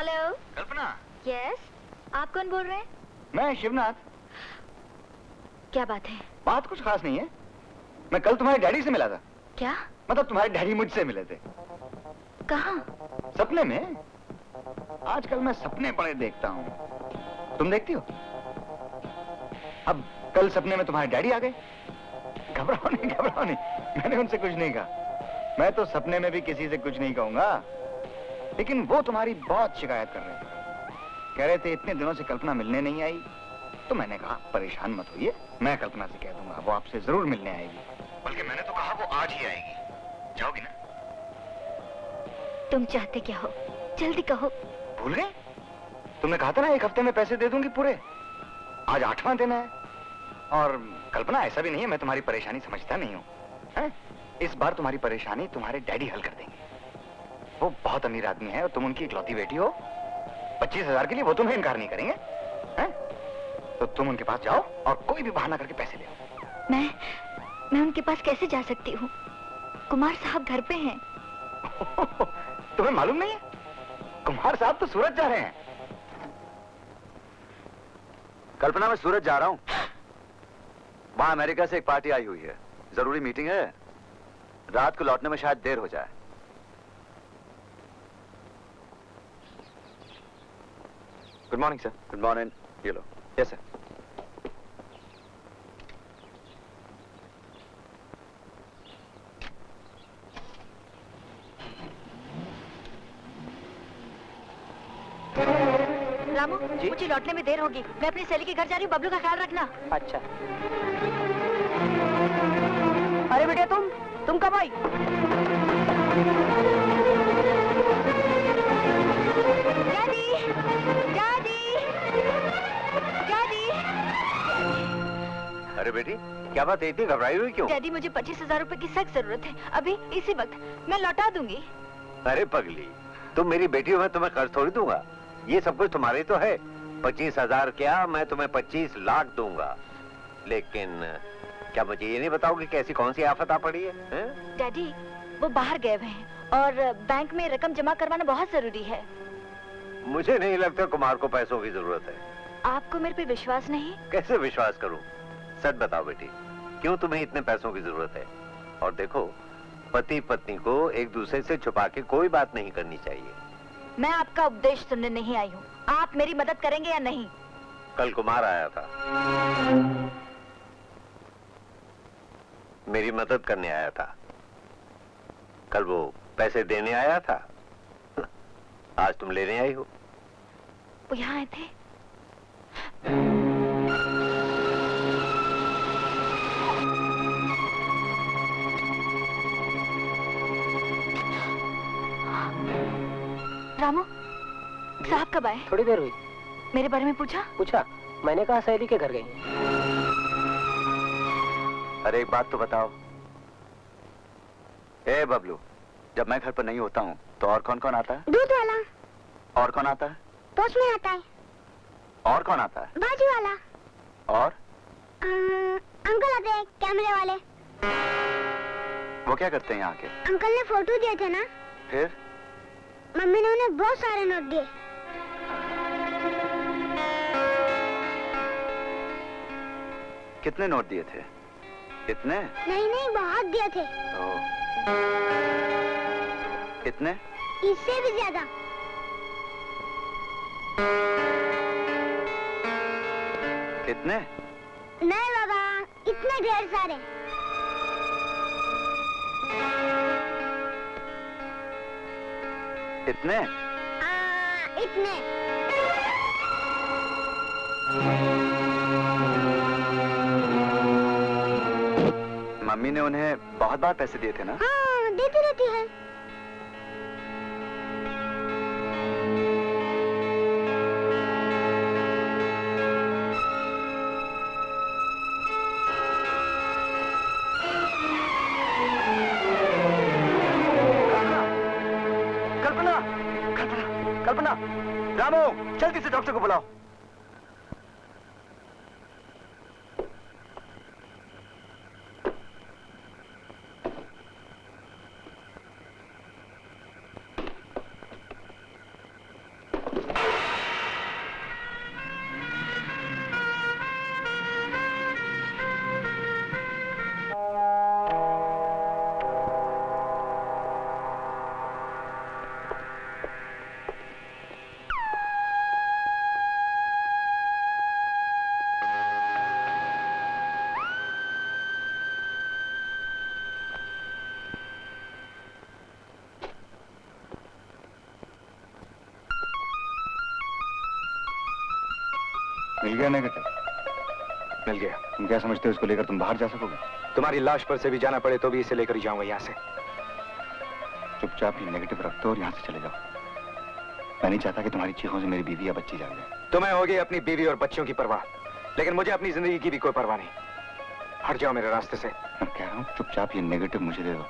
Hello. कल्पना। Yes, आप कौन बोल रहे हैं? मैं शिवनाथ। क्या बात है? बात कुछ खास नहीं है। मैं कल तुम्हारे डैडी से मिला था। क्या मतलब तुम्हारे डैडी मुझसे मिले थे। कहाँ? सपने में। आजकल मैं सपने बड़े देखता हूँ। तुम देखती हो? अब कल सपने में तुम्हारे डैडी आ गए। घबराओ नहीं, घबराओ नहीं, मैंने उनसे कुछ नहीं कहा। मैं तो सपने में भी किसी से कुछ नहीं कहूंगा। लेकिन वो तुम्हारी बहुत शिकायत कर रहे थे। कह रहे थे इतने दिनों से कल्पना मिलने नहीं आई। तो मैंने कहा परेशान मत होइए, मैं कल्पना से कह दूंगा, वो आपसे जरूर मिलने आएगी। बल्कि मैंने तो कहा वो आज ही आएगी। जाओगी ना? तुम चाहते क्या हो? जल्दी कहो। भूल गए? तुमने कहा था ना 1 हफ्ते में पैसे दे दूंगी पूरे। आज 8वां दिन है। और कल्पना ऐसा भी नहीं है मैं तुम्हारी परेशानी समझता नहीं हूँ। इस बार तुम्हारी परेशानी तुम्हारे डैडी हल कर देंगे। वो बहुत अमीर आदमी है और तुम उनकी इकलौती बेटी हो। 25,000 के लिए वो तुम्हें इनकार नहीं करेंगे। तो तुम उनके पास जाओ और कोई भी बहाना करके पैसे ले आओ। मैं उनके पास कैसे जा सकती हूँ? कुमार साहब घर पे हैं। तुम्हें मालूम नहीं है? कुमार साहब तो सूरत जा रहे हैं। कल्पना, मैं सूरत जा रहा हूँ। वहां अमेरिका से एक पार्टी आई हुई है, जरूरी मीटिंग है। रात को लौटने में शायद देर हो जाए। Good morning sir. Good morning. ये लो। Yes sir. रामू, मुझे लौटने में देर होगी। मैं अपनी सहेली के घर जा रही हूँ। बबलू का ख्याल रखना। अच्छा। अरे बेटे, तुम कब आई? Daddy, daddy, daddy. अरे बेटी, क्या बात है, इतनी घबराई हुई क्यों? डैडी, मुझे 25,000 रुपए की सख्त जरूरत है। अभी इसी वक्त मैं लौटा दूंगी। अरे पगली, तुम मेरी बेटी हो, मैं तुम्हें कर्ज थोड़ी दूंगा। ये सब कुछ तुम्हारे तो है। 25,000 क्या, मैं तुम्हें 25 लाख दूंगा। लेकिन क्या मुझे ये नहीं बताओगे कि ऐसी कौन सी आफत आ पड़ी है? डैडी, वो बाहर गए हुए हैं और बैंक में रकम जमा करवाना बहुत जरूरी है। मुझे नहीं लगता कुमार को पैसों की जरूरत है। आपको मेरे पे विश्वास नहीं? कैसे विश्वास करूं? सच बताओ बेटी, क्यों तुम्हें इतने पैसों की जरूरत है? और देखो, पति पत्नी को एक दूसरे से छुपा के कोई बात नहीं करनी चाहिए। मैं आपका उपदेश सुनने नहीं आई हूँ। आप मेरी मदद करेंगे या नहीं? कल कुमार आया था, मेरी मदद करने आया था। कल वो पैसे देने आया था, आज तुम लेने आई हो। वो यहाँ आए थे? रामू साहब कब आए? थोड़ी देर हुई। मेरे बारे में पूछा? पूछा, मैंने कहा सहेली के घर गई। अरे एक बात तो बताओ। ए बबलू, जब मैं घर पर नहीं होता हूँ तो और कौन कौन आता है? दूध वाला। और कौन आता है? पोछने आता है। और कौन आता है? बाजू वाला। और अंकल आते हैं, कैमरे वाले। वो क्या करते हैं यहाँ के? अंकल ने फोटो दिए थे ना, फिर मम्मी ने उन्हें बहुत सारे नोट दिए। कितने नोट दिए थे? कितने? नहीं नहीं, बहुत दिए थे। कितने? इससे भी ज्यादा। कितने? नहीं बाबा, इतने ढेर सारे। कितने? इतने। मम्मी ने उन्हें बहुत बार पैसे दिए थे ना? हाँ, देती रहती है। कल्पना, कल्पना, कल्पना, रामू, जल्दी से डॉक्टर को बुलाओ। मिल गया नेगेटिव? मिल गया। तुम क्या समझते हो इसको लेकर तुम बाहर जा सकोगे? तुम्हारी लाश पर से भी जाना पड़े तो भी इसे लेकर ही जाऊंगा यहाँ से। चुपचाप ये नेगेटिव रख दो और यहाँ से चले जाओ। मैं नहीं चाहता कि तुम्हारी चीखों से मेरी बीवी या बच्ची जाग जाए। तुम्हें होगी अपनी बीवी और बच्चियों की परवाह, लेकिन मुझे अपनी जिंदगी की भी कोई परवाह नहीं। हट जाओ मेरे रास्ते से। मैं कह रहा हूँ चुपचाप ये नेगेटिव मुझे दे दो।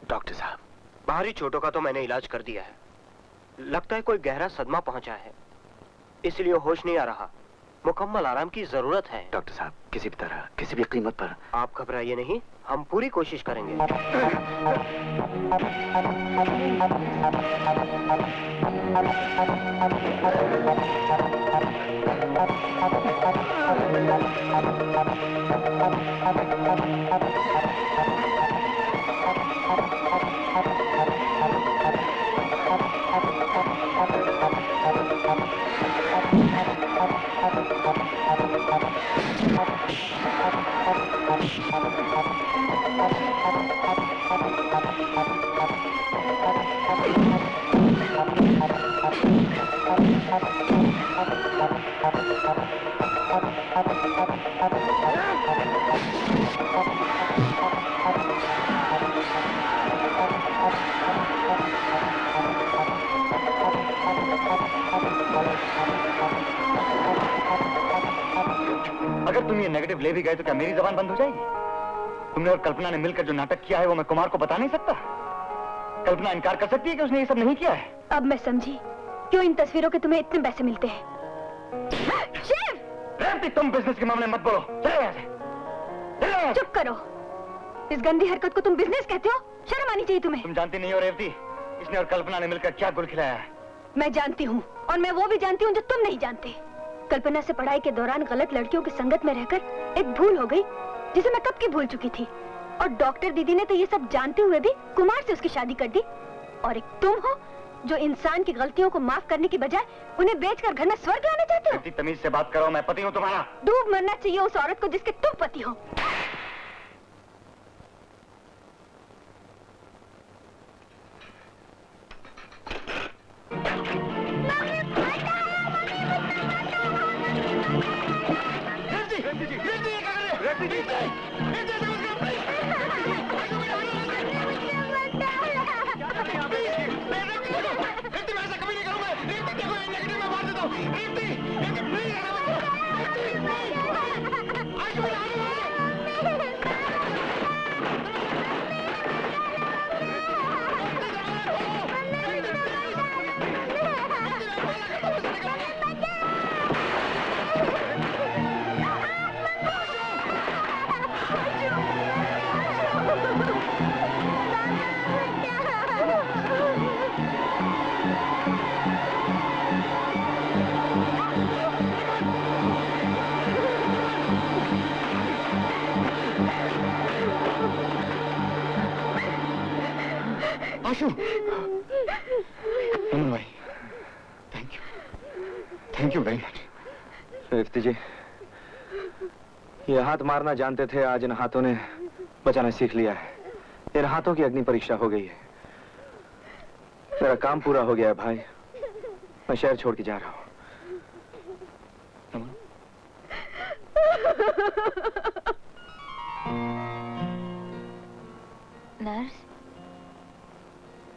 डॉक्टर साहब, बाहरी चोटों का तो मैंने इलाज कर दिया है। लगता है कोई गहरा सदमा पहुंचा है, इसलिए होश नहीं आ रहा। मुकम्मल आराम की जरूरत है। डॉक्टर साहब, किसी भी तरह, किसी भी कीमत पर। आप घबराइए नहीं, हम पूरी कोशिश करेंगे। अगर तुम ये नेगेटिव ले भी गए तो क्या मेरी जबान बंद हो जाएगी? तुमने और कल्पना ने मिलकर जो नाटक किया है वो मैं कुमार को बता नहीं सकता। कल्पना इनकार कर सकती है कि उसने ये सब नहीं किया है। अब मैं समझी क्यों इन तस्वीरों के तुम्हें इतने पैसे मिलते हैं। शिव! रेवती, तुम बिजनेस के मामले मत बोलो। चले यहाँ से। चले यहाँ से। चुप करो। इस गंदी हरकत को तुम बिजनेस कहते हो? शर्म आनी चाहिए तुम्हें। तुम जानती नहीं हो रेवती, इसने और कल्पना ने मिलकर क्या गुल खिलाया है। मैं जानती हूँ, और मैं वो भी जानती हूँ जो तुम नहीं जानते। कल्पना से पढ़ाई के दौरान गलत लड़कियों की संगत में रहकर एक भूल हो गई, जिसे मैं कब की भूल चुकी थी। और डॉक्टर दीदी ने तो ये सब जानते हुए भी कुमार से उसकी शादी कर दी। और एक तुम हो जो इंसान की गलतियों को माफ करने की बजाय उन्हें बेचकर घर में स्वर्ग लाना चाहते हो। तमीज से बात करो, मैं पति हूँ तुम्हारा। डूब मरना चाहिए उस औरत को जिसके तुम पति हो। आशु, अमन भाई, thank you very much. Revati ji, ये हाथ मारना जानते थे, आज इन हाथों ने बचाना सीख लिया है। इन हाथों की अग्नि परीक्षा हो गई है। मेरा काम पूरा हो गया है भाई, मैं शहर छोड़ के जा रहा हूँ। नर्स,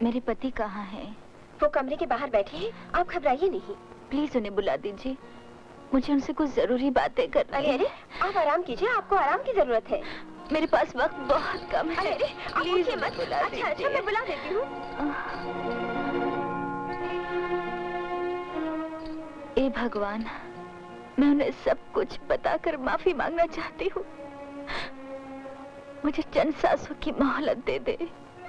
मेरे पति कहाँ हैं? वो कमरे के बाहर बैठे हैं, आप घबराइए नहीं। प्लीज उन्हें बुला दीजिए, मुझे उनसे कुछ जरूरी बातें करनी है। अरे आप आराम कीजिए, आपको आराम की जरूरत है। मेरे पास वक्त बहुत कम है। अरे, प्लीज मत बुला। अच्छा, मैं बुला देती हूँ। ए भगवान, मैं उन्हें सब कुछ बताकर माफी मांगना चाहती हूँ। मुझे चंद सांसों की मोहलत दे दे।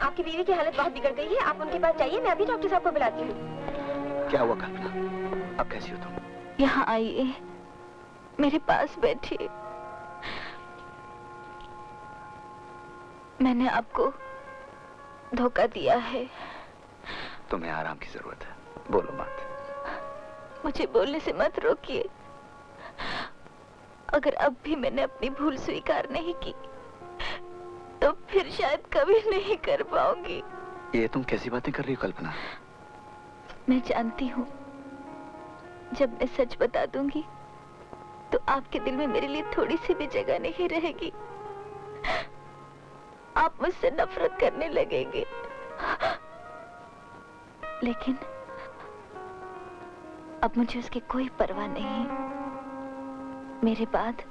आपकी बीवी की हालत बहुत बिगड़ गई है, आप उनके पास जाइए, मैं अभी डॉक्टर साहब को बुलाती हूँ। क्या हुआ कल्पना? अब कैसी हो तुम? यहाँ आइए, मेरे पास बैठिए। मैंने आपको धोखा दिया है। तुम्हें आराम की जरूरत है, बोलो मत। मुझे बोलने से मत रोकिए। अगर अब भी मैंने अपनी भूल स्वीकार नहीं की तो फिर शायद कभी नहीं कर पाऊंगी। ये तुम कैसी बातें कर रही हो कल्पना? मैं जानती हूँ, जब मैं सच बता दूंगी तो आपके दिल में मेरे लिए थोड़ी सी भी जगह नहीं रहेगी। आप मुझसे नफरत करने लगेंगे। लेकिन अब मुझे उसकी कोई परवाह नहीं। मेरे बाद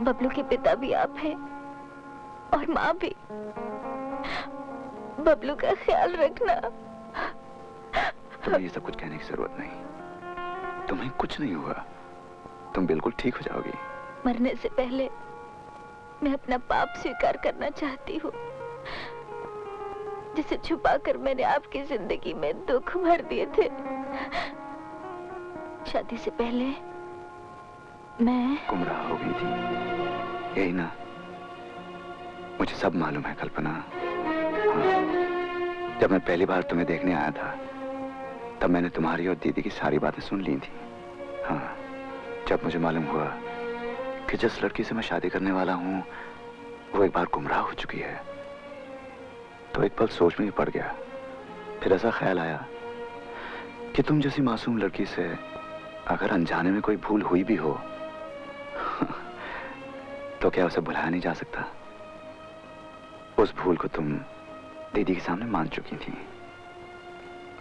बबलू के पिता भी आप हैं और माँ भी। बबलू का ख्याल रखना। तुम्हें ये सब कुछ कहने की जरूरत नहीं। तुम्हें कुछ नहीं हुआ, तुम बिल्कुल ठीक हो जाओगी। मरने से पहले मैं अपना पाप स्वीकार करना चाहती हूँ, जिसे छुपाकर मैंने आपकी जिंदगी में दुख भर दिए थे। शादी से पहले मैं गुमराह हो गई थी, यही ना? मुझे सब मालूम है कल्पना। हाँ। जब मैं पहली बार तुम्हें देखने आया था तब मैंने तुम्हारी और दीदी की सारी बातें सुन ली थी। हाँ, जब मुझे मालूम हुआ कि जिस लड़की से मैं शादी करने वाला हूँ वो एक बार गुमराह हो चुकी है तो एक पल सोच में ही पड़ गया। फिर ऐसा ख्याल आया कि तुम जैसी मासूम लड़की से अगर अनजाने में कोई भूल हुई भी हो तो क्या उसे भुलाया नहीं जा सकता? उस भूल को तुम दीदी के सामने मान चुकी थी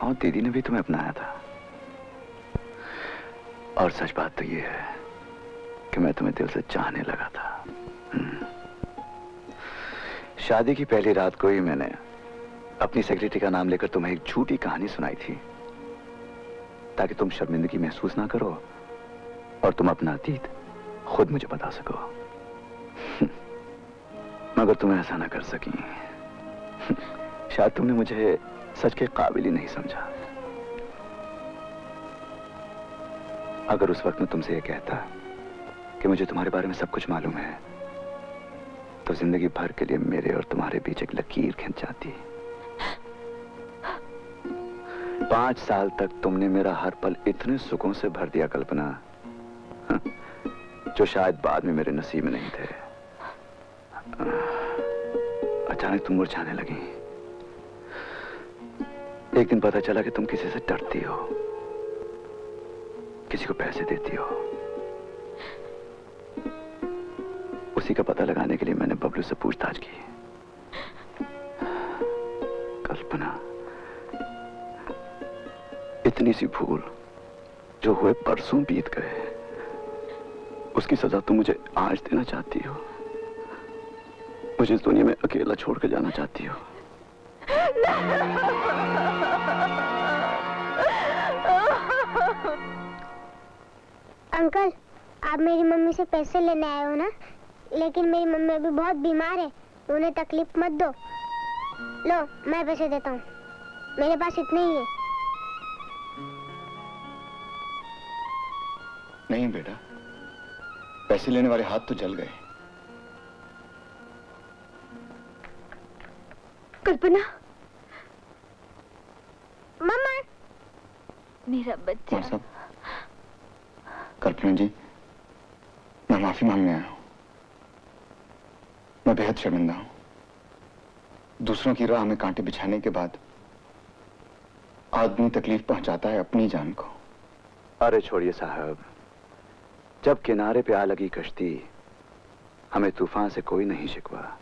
और दीदी ने भी तुम्हें अपनाया था। और सच बात तो ये है कि मैं तुम्हें दिल से चाहने लगा था। शादी की पहली रात को ही मैंने अपनी सेक्रेटरी का नाम लेकर तुम्हें एक झूठी कहानी सुनाई थी ताकि तुम शर्मिंदगी महसूस ना करो और तुम अपना अतीत खुद मुझे बता सको। मगर तुम ऐसा ना कर सकी। शायद तुमने मुझे सच के काबिल ही नहीं समझा। अगर उस वक्त मैं तुमसे यह कहता कि मुझे तुम्हारे बारे में सब कुछ मालूम है तो जिंदगी भर के लिए मेरे और तुम्हारे बीच एक लकीर खिंच जाती। 5 साल तक तुमने मेरा हर पल इतने सुखों से भर दिया कल्पना, जो शायद बाद में मेरे नसीब में नहीं थे। अचानक तुम मुरझाने लगी। एक दिन पता चला कि तुम किसी से डरती हो, किसी को पैसे देती हो। उसी का पता लगाने के लिए मैंने बबलू से पूछताछ की। कल्पना, इतनी सी भूल जो हुए परसों बीत गए, उसकी सजा तुम मुझे आज देना चाहती हो। मुझे इस दुनिया में अकेला छोड़ कर जाना चाहती हो। अंकल, आप मेरी मम्मी से पैसे लेने आए हो ना? लेकिन मेरी मम्मी अभी बहुत बीमार है, उन्हें तकलीफ मत दो। लो, मैं पैसे देता हूँ, मेरे पास इतने ही है। नहीं बेटा, पैसे लेने वाले हाथ तो जल गए। कल्पना, मम्मा, मेरा बच्चा। कौन साहब? कल्पना जी, मैं माफी मांगने आया हूं। मैं बेहद शर्मिंदा हूं। दूसरों की राह में कांटे बिछाने के बाद आदमी तकलीफ पहुंचाता है अपनी जान को। अरे छोड़िए साहब, जब किनारे पे आ लगी कश्ती, हमें तूफान से कोई नहीं शिकवा।